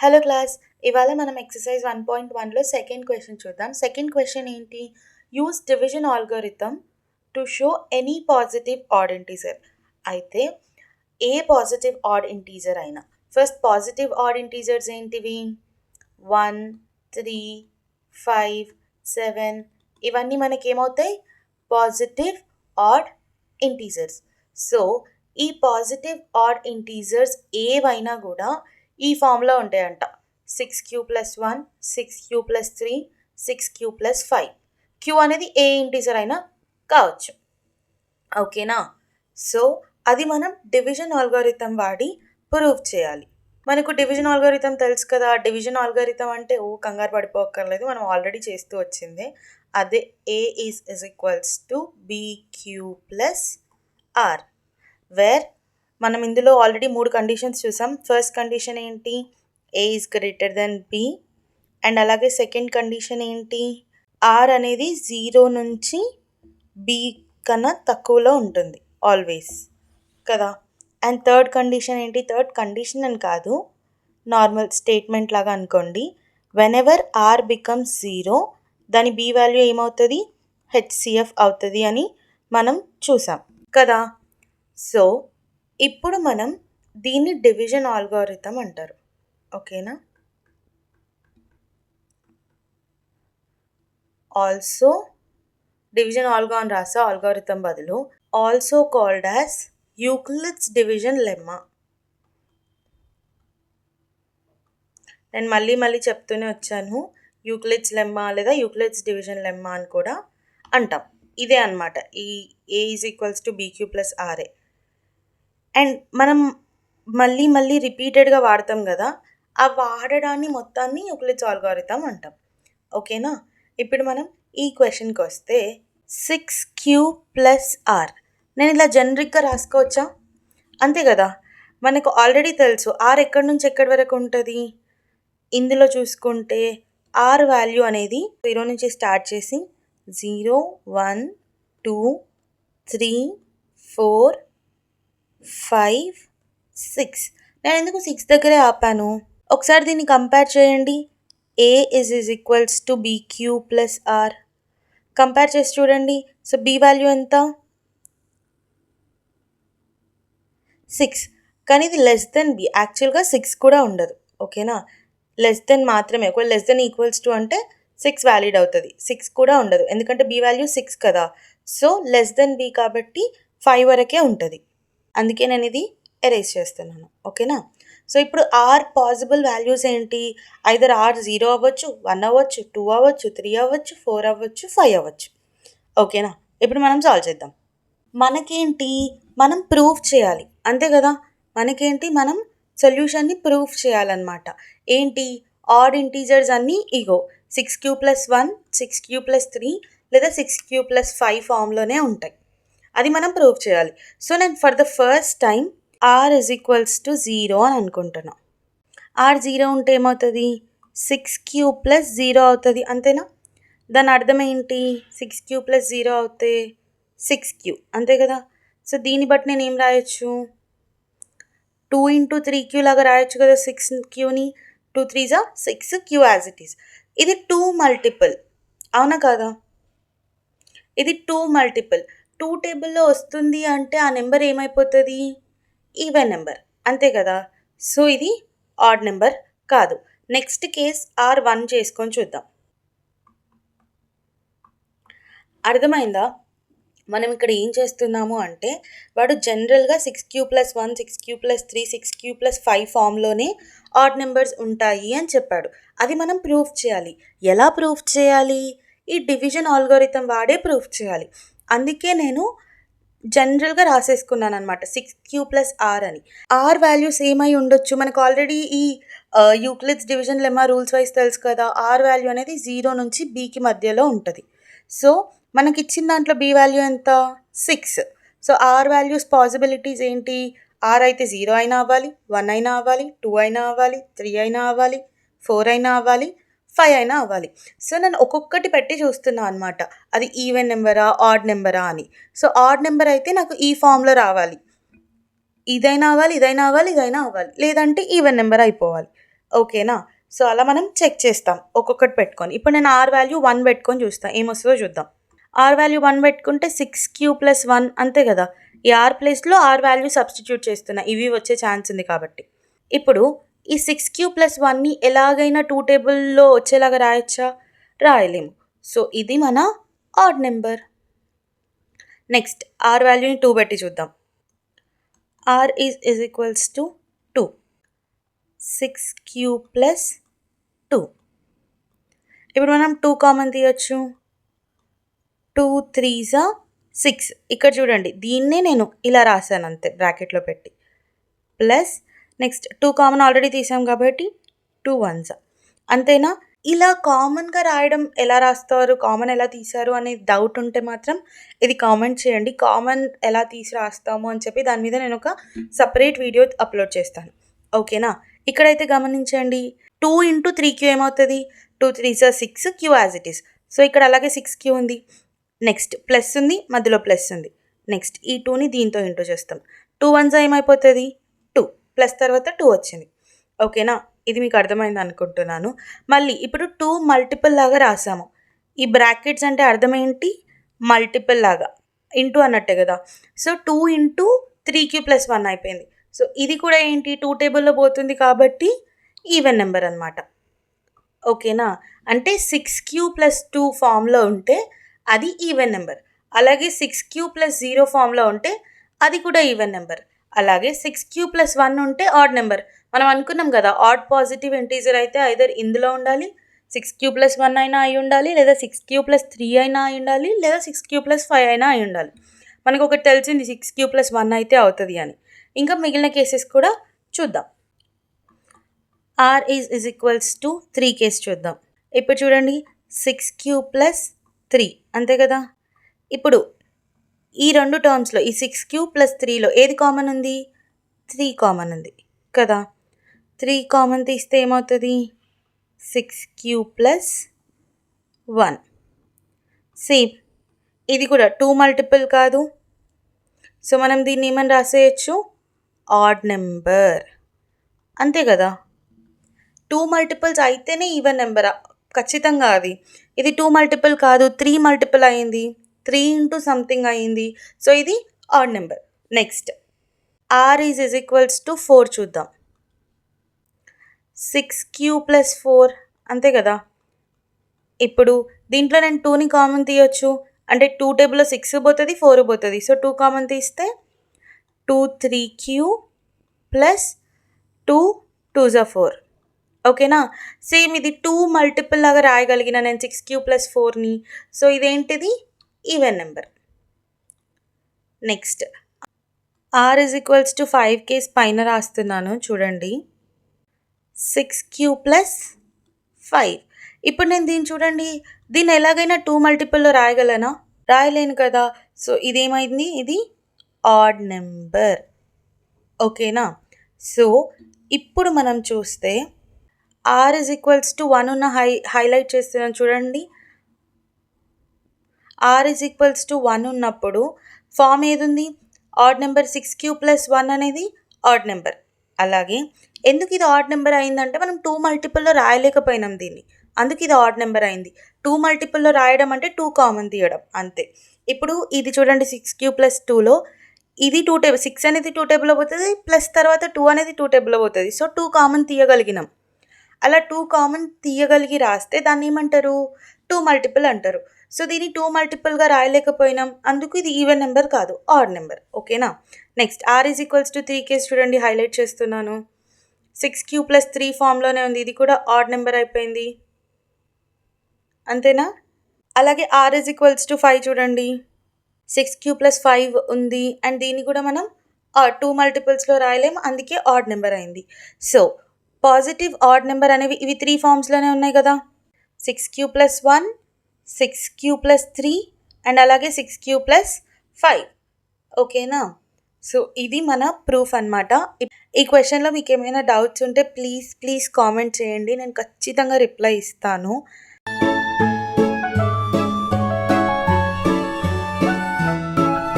Hello class, ఇవాళ మనం exercise 1.1లో సెకండ్ క్వశ్చన్ చూద్దాం. సెకండ్ క్వశ్చన్ ఏంటి? Use division algorithm to show any positive odd integer. అయితే ఏ పాజిటివ్ ఆడ్ ఇంటీజర్ అయినా, ఫస్ట్ పాజిటివ్ ఆడ్ ఇంటీజర్స్ ఏంటివి? 1, 3, 5, 7 ఇవన్నీ మనకి ఏమవుతాయి? Positive odd integers. సో ఈ పాజిటివ్ ఆడ్ ఇంటీజర్స్ ఏవైనా కూడా ఈ ఫామ్లో ఉంటాయంట. 6q+1, 6q+3, 6q+5. క్యూ అనేది ఏ ఇంటీజర్ అయినా కావచ్చు. ఓకేనా? సో అది మనం డివిజన్ ఆల్గోరిథం వాడి ప్రూవ్ చేయాలి. మనకు డివిజన్ ఆల్గోరిథం తెలుసు కదా. డివిజన్ ఆల్గోరిథం అంటే కంగారు పడిపోక్కర్లేదు, మనం ఆల్రెడీ చేస్తూ వచ్చిందే. అదే A is equals to BQ+R, where మనం ఇందులో ఆల్రెడీ 3 కండిషన్స్ చూసాం. ఫస్ట్ కండిషన్ ఏంటి? A is greater than B. And అలాగే సెకండ్ కండిషన్ ఏంటి? R అనేది 0 నుంచి B కన్నా తక్కువలో ఉంటుంది ఆల్వేస్ కదా. అండ్ థర్డ్ కండిషన్ ఏంటి? థర్డ్ కండిషన్ అని కాదు, నార్మల్ స్టేట్మెంట్ లాగా అనుకోండి. వెన్ ఎవర్ ఆర్ బికమ్స్ 0 దాని బి వాల్యూ ఏమవుతుంది? HCF అవుతుంది అని మనం చూసాం కదా. సో ఇప్పుడు మనం దీన్ని డివిజన్ ఆల్గోరిథం అంటారు. ఓకేనా? ఆల్సో డివిజన్ ఆల్గో అని రాసా ఆల్గోరిథం బదులు. Also called as Euclid's division lemma. నేను మళ్ళీ చెప్తూనే వచ్చాను, యూక్లిడ్స్ లెమ్మా లేదా యూక్లిడ్స్ డివిజన్ లెమ్మా అని కూడా అంటాం. ఇదే అనమాట ఈ A is equals to BQ+RA. And మనం మళ్ళీ రిపీటెడ్గా వాడతాం కదా, ఆ వాడడాన్ని మొత్తాన్ని యూక్లిడ్స్ ఆల్గోరిథం అంటాం. ఓకేనా? ఇప్పుడు మనం ఈ క్వశ్చన్కి వస్తే 6q+R నేను ఇలా జనరిక్గా రాసుకోవచ్చా? అంతే కదా. మనకు ఆల్రెడీ తెలుసు R ఎక్కడి నుంచి ఎక్కడి వరకు ఉంటుంది. ఇందులో చూసుకుంటే R వాల్యూ అనేది 0 నుంచి స్టార్ట్ చేసి 0, 1, 2, 3, 4, 5, 6. నేను ఎందుకు 6 దగ్గరే ఆపాను? ఒకసారి దీన్ని కంపేర్ చేయండి. A is equals to BQ+R. Compare చేసి చూడండి. సో B వాల్యూ ఎంత? 6. కానీ ఇది లెస్ దెన్ B. యాక్చువల్గా 6 కూడా ఉండదు. ఓకేనా? లెస్ దెన్ మాత్రమే. ఒకవేళ లెస్ దెన్ ఈక్వల్స్ టు అంటే 6 వ్యాలిడ్ అవుతుంది. 6 కూడా ఉండదు, ఎందుకంటే B వాల్యూ 6 కదా. సో లెస్ దెన్ B కాబట్టి 5 వరకే ఉంటుంది. అందుకే నేను ఇది ఎరేజ్ చేస్తున్నాను. ఓకేనా? సో ఇప్పుడు R పాసిబుల్ వాల్యూస్ ఏంటి? ఐదర్ R 0 అవ్వచ్చు, 1 అవ్వచ్చు, 2 అవ్వచ్చు, 3 అవ్వచ్చు, 4 అవ్వచ్చు, 5 అవ్వచ్చు. ఓకేనా? ఇప్పుడు మనం సాల్వ్ చేద్దాం. మనకేంటి? మనం ప్రూవ్ చేయాలి, అంతే కదా. మనకేంటి? మనం సొల్యూషన్ని ప్రూవ్ చేయాలన్నమాట. ఏంటి? ఆడ్ ఇంటీజర్స్ అన్నీ ఇగో 6q+1, 6q+3 లేదా 6q+5 ఫామ్లోనే ఉంటాయి. అది మనం ప్రూవ్ చేయాలి. సో నేను for the first time R is equals to 0 అని అనుకుంటున్నా. R 0 ఉంటే ఏమవుతుంది? 6q+0 అవుతుంది, అంతేనా? దాని అర్థం ఏంటి? 6q+0 అవుతే 6q, అంతే కదా. సో దీన్ని బట్టి నేను ఏం రాయొచ్చు? 2 × 3q లాగా రాయొచ్చు కదా 6qని. 2 3s 6q as it is. ఇది 2 మల్టిపుల్, అవునా కదా? ఇది 2 మల్టిపుల్. 2 టేబుల్లో వస్తుంది అంటే ఆ నెంబర్ ఏమైపోతుంది? ఈవెన్ నెంబర్, అంతే కదా. సో ఇది ఆడ్ నెంబర్ కాదు. నెక్స్ట్ కేస్ R1 చేసుకొని చూద్దాం. అర్థమైందా? మనం ఇక్కడ ఏం చేస్తున్నాము అంటే, వాడు జనరల్గా 6q+1, 6q+3, 6q+5 ఫామ్లోనే odd numbers ఉంటాయి అని చెప్పాడు. అది మనం ప్రూఫ్ చేయాలి. ఎలా ప్రూఫ్ చేయాలి? ఈ డివిజన్ ఆల్గోరిథం వాడే ప్రూఫ్ చేయాలి. అందుకే నేను జనరల్గా రాసేసుకున్నాను అనమాట 6q+R అని. R వాల్యూస్ ఏమై ఉండొచ్చు? మనకు ఆల్రెడీ ఈ Euclid's division lemma rules wise తెలుసు కదా. R వాల్యూ అనేది 0 నుంచి Bకి మధ్యలో ఉంటుంది. సో మనకి ఇచ్చిన దాంట్లో B వాల్యూ ఎంత? 6. సో R వాల్యూస్ పాసిబిలిటీస్ ఏంటి? R అయితే 0 అయినా అవ్వాలి, 1 అయినా అవ్వాలి, 2 అయినా అవ్వాలి, 3 అయినా అవ్వాలి, 4 అయినా అవ్వాలి, 5 అయినా అవ్వాలి. సో నేను ఒక్కొక్కటి పెట్టి చూస్తున్నా అనమాట, అది ఈవెన్ నెంబరా ఆడ్ నెంబరా అని. సో ఆడ్ నెంబర్ అయితే నాకు ఈ ఫామ్లో రావాలి, ఇదైనా అవ్వాలి, ఇదైనా అవ్వాలి, ఇదైనా అవ్వాలి, లేదంటే ఈవెన్ నెంబర్ అయిపోవాలి. ఓకేనా? సో, అలా మనం చెక్ చేస్తాం ఒక్కొక్కటి పెట్టుకొని. ఇప్పుడు నేను R వాల్యూ 1 పెట్టుకొని చూస్తా. ఏమొస్తదో చూద్దాం. R వాల్యూ 1 పెట్టుకుంటే 6³ + 1 అంతే కదా! ఈ R ప్లేస్‌లో R వాల్యూ సబ్స్టిట్యూట్ చేస్తున్నా. ఇవి వచ్చే ఛాన్స్ ఉంది కాబట్టి. ఇప్పుడు ఈ 6³ + 1ని ఎలాగైనా 2 టేబుల్‌లో వచ్చేలాగా రాయొచ్చా? రాయలేము. సో, ఇది మన ఆడ్ నెంబర్. నెక్స్ట్ R వాల్యూని 2 పెట్టి చూద్దాం. R is equals to 2. 6³ + 2. ఇప్పుడు మనం 2 కామన్ తీయొచ్చు. 2 3s 6. ఇక్కడ చూడండి దీన్నే నేను ఇలా రాశాను అంతే బ్రాకెట్‌లో పెట్టి. ప్లస్ నెక్స్ట్ 2 కామన్ ఆల్రెడీ తీసాం కాబట్టి 2 1s. అంతేనా? ఇలా కామన్‌గా రాయడం ఎలా రాస్తారు? కామన్ ఎలా తీశారు అనే డౌట్ ఉంటే మాత్రం ఇది కామెంట్ చేయండి. కామన్ ఎలా తీసి రాస్తాము అని చెప్పి దాని మీద నేను ఒక సెపరేట్ వీడియో అప్లోడ్ చేస్తాను. ఓకేనా? ఇక్కడైతే గమనించండి 2 × 3q ఏమవుతుంది? 2 3s 6 q as it is. So, ఇక్కడ అలాగే 6q ఉంది. నెక్స్ట్ ప్లస్ ఉంది, మధ్యలో ప్లస్ ఉంది. నెక్స్ట్ ఈ 2ని దీంతో ఇంటూ చేస్తాం. 2 1s ఏమైపోతుంది? 2 ప్లస్ తర్వాత 2 వచ్చింది. ఓకేనా? ఇది మీకు అర్థమైంది అనుకుంటున్నాను. మళ్ళీ ఇప్పుడు 2 మల్టిపుల్ లాగా రాసాము. ఈ బ్రాకెట్స్ అంటే అర్థం ఏంటి? మల్టిపుల్ లాగా ఇంటూ అన్నట్టే కదా! సో, 2 × 3q + 1 అయిపోయింది. సో, ఇది కూడా ఏంటి? 2 టేబుల్‌లో పోతుంది కాబట్టి ఈవెన్ నెంబర్ అనమాట. ఓకేనా? అంటే 6q + 2 ఫామ్‌లో ఉంటే అది ఈవెన్ నెంబర్. అలాగే 6q + 0 ఫామ్‌లో ఉంటే అది కూడా ఈవెన్ నెంబర్. అలాగే 6q + 1 ఉంటే ఆడ్ నెంబర్. మనం అనుకున్నాం కదా! ఆడ్ పాజిటివ్ ఇంటీజర్ అయితే ఐదర్ ఇందులో ఉండాలి, 6q + 1 అయినా అయి ఉండాలి, లేదా 6q + 3 అయినా అయి ఉండాలి, లేదా 6q + 5 అయినా అయి ఉండాలి. మనకు ఒకటి తెలిసింది 6q + 1 అయితే అవుతుంది అని. ఇంకా మిగిలిన కేసెస్ కూడా చూద్దాం. R is equals to 3 case చూద్దాం. ఇప్పుడు చూడండి 6q + 3 అంతే కదా! ఇప్పుడు ఈ 2 టర్మ్స్‌లో ఈ 6q + 3లో ఏది కామన్ ఉంది? 3 కామన్ ఉంది కదా! 3 కామన్ తీస్తే ఏమవుతుంది? 6q + 1. సేమ్ ఇది కూడా 2 మల్టిపుల్ కాదు. సో, మనం దీన్ని ఏమని రాసేయచ్చు? Odd number. అంతే కదా! 2 మల్టిపుల్స్ అయితేనే ఈవెన్ నెంబరా? ఖచ్చితంగా అది. ఇది 2 మల్టిపుల్ కాదు, 3 మల్టిపుల్ అయింది. 3 × సంథింగ్ అయింది. సో, ఇది odd number. Next R is equals to 4 చూద్దాం. 6q + 4 అంతే కదా! ఇప్పుడు దీంట్లో నేను 2ని కామన్ తీయొచ్చు. అంటే 2 టేబుల్‌లో 6 పోతుంది, 4 పోతుంది. సో, 2 కామన్ తీస్తే 2 3q + 2 2s 4. ఓకేనా? సేమ్ ఇది 2 మల్టిపుల్ లాగా రాయగలిగిన నేను 6q + 4ని. సో, ఇదేంటిది? Even number. Next R is equals to 5 case పైన రాస్తున్నాను చూడండి. 6q + 5. ఇప్పుడు నేను దీన్ని చూడండి. దీన్ని ఎలాగైనా 2 మల్టిపుల్‌లో రాయగలనా? రాయలేను కదా! సో, ఇదేమైంది? ఇది ఆడ్ నెంబర్. ఓకేనా? సో, ఇప్పుడు మనం చూస్తే R ఈజ్ ఈక్వల్స్ టు 1 ఉన్న హైలైట్ చేస్తున్నాను చూడండి. R ఈజ్ ఈక్వల్స్ టు 1 ఉన్నప్పుడు ఫామ్ ఏదుంది? ఆడ్ నెంబర్ 6q + 1 అనేది ఆడ్ నెంబర్. అలాగే ఎందుకు ఇది ఆడ్ నెంబర్ అయిందంటే మనం 2 మల్టిపుల్‌లో రాయలేకపోయినాం దీన్ని. అందుకు ఇది ఆడ్ నెంబర్ అయింది. 2 మల్టిపుల్‌లో రాయడం అంటే 2 కామన్ తీయడం అంతే. ఇప్పుడు ఇది చూడండి 6q + 2లో ఇది 2 టేబుల్ 6 అనేది 2 టేబుల్‌లో పోతుంది. ప్లస్ తర్వాత 2 అనేది 2 టేబుల్‌లో పోతుంది. సో, 2 కామన్ తీయగలిగినాం. అలా 2 కామన్ తీయగలిగి రాస్తే దాన్ని ఏమంటారు? 2 మల్టిపుల్ అంటారు. సో, దీన్ని 2 మల్టిపుల్‌గా రాయలేకపోయినాం. అందుకు ఇది ఈవెన్ నెంబర్ కాదు, ఆడ్ నెంబర్. ఓకేనా? Next R is equals to 3 case చూడండి హైలైట్ చేస్తున్నాను. 6q + 3 ఫామ్‌లోనే ఉంది. ఇది కూడా ఆడ్ నెంబర్ అయిపోయింది. అంతేనా? అలాగే R ఈజ్ ఈక్వల్స్ టు 5 చూడండి. 6q + 5 ఉంది. అండ్ దీన్ని కూడా మనం 2 మల్టిపుల్స్‌లో రాయలేం. అందుకే ఆడ్ నెంబర్ అయింది. సో, పాజిటివ్, ఆడ్ నెంబర్ అనేవి ఇవి 3 ఫామ్స్‌లోనే ఉన్నాయి కదా! 6q + 1, 6q + 3 అండ్ అలాగే 6q + 5. ఓకేనా? సో, ఇది మన ప్రూఫ్ అనమాట. ఈ క్వెషన్‌లో మీకేమైనా డౌట్స్ ఉంటే ప్లీజ్ కామెంట్ చేయండి. నేను ఖచ్చితంగా రిప్లై ఇస్తాను.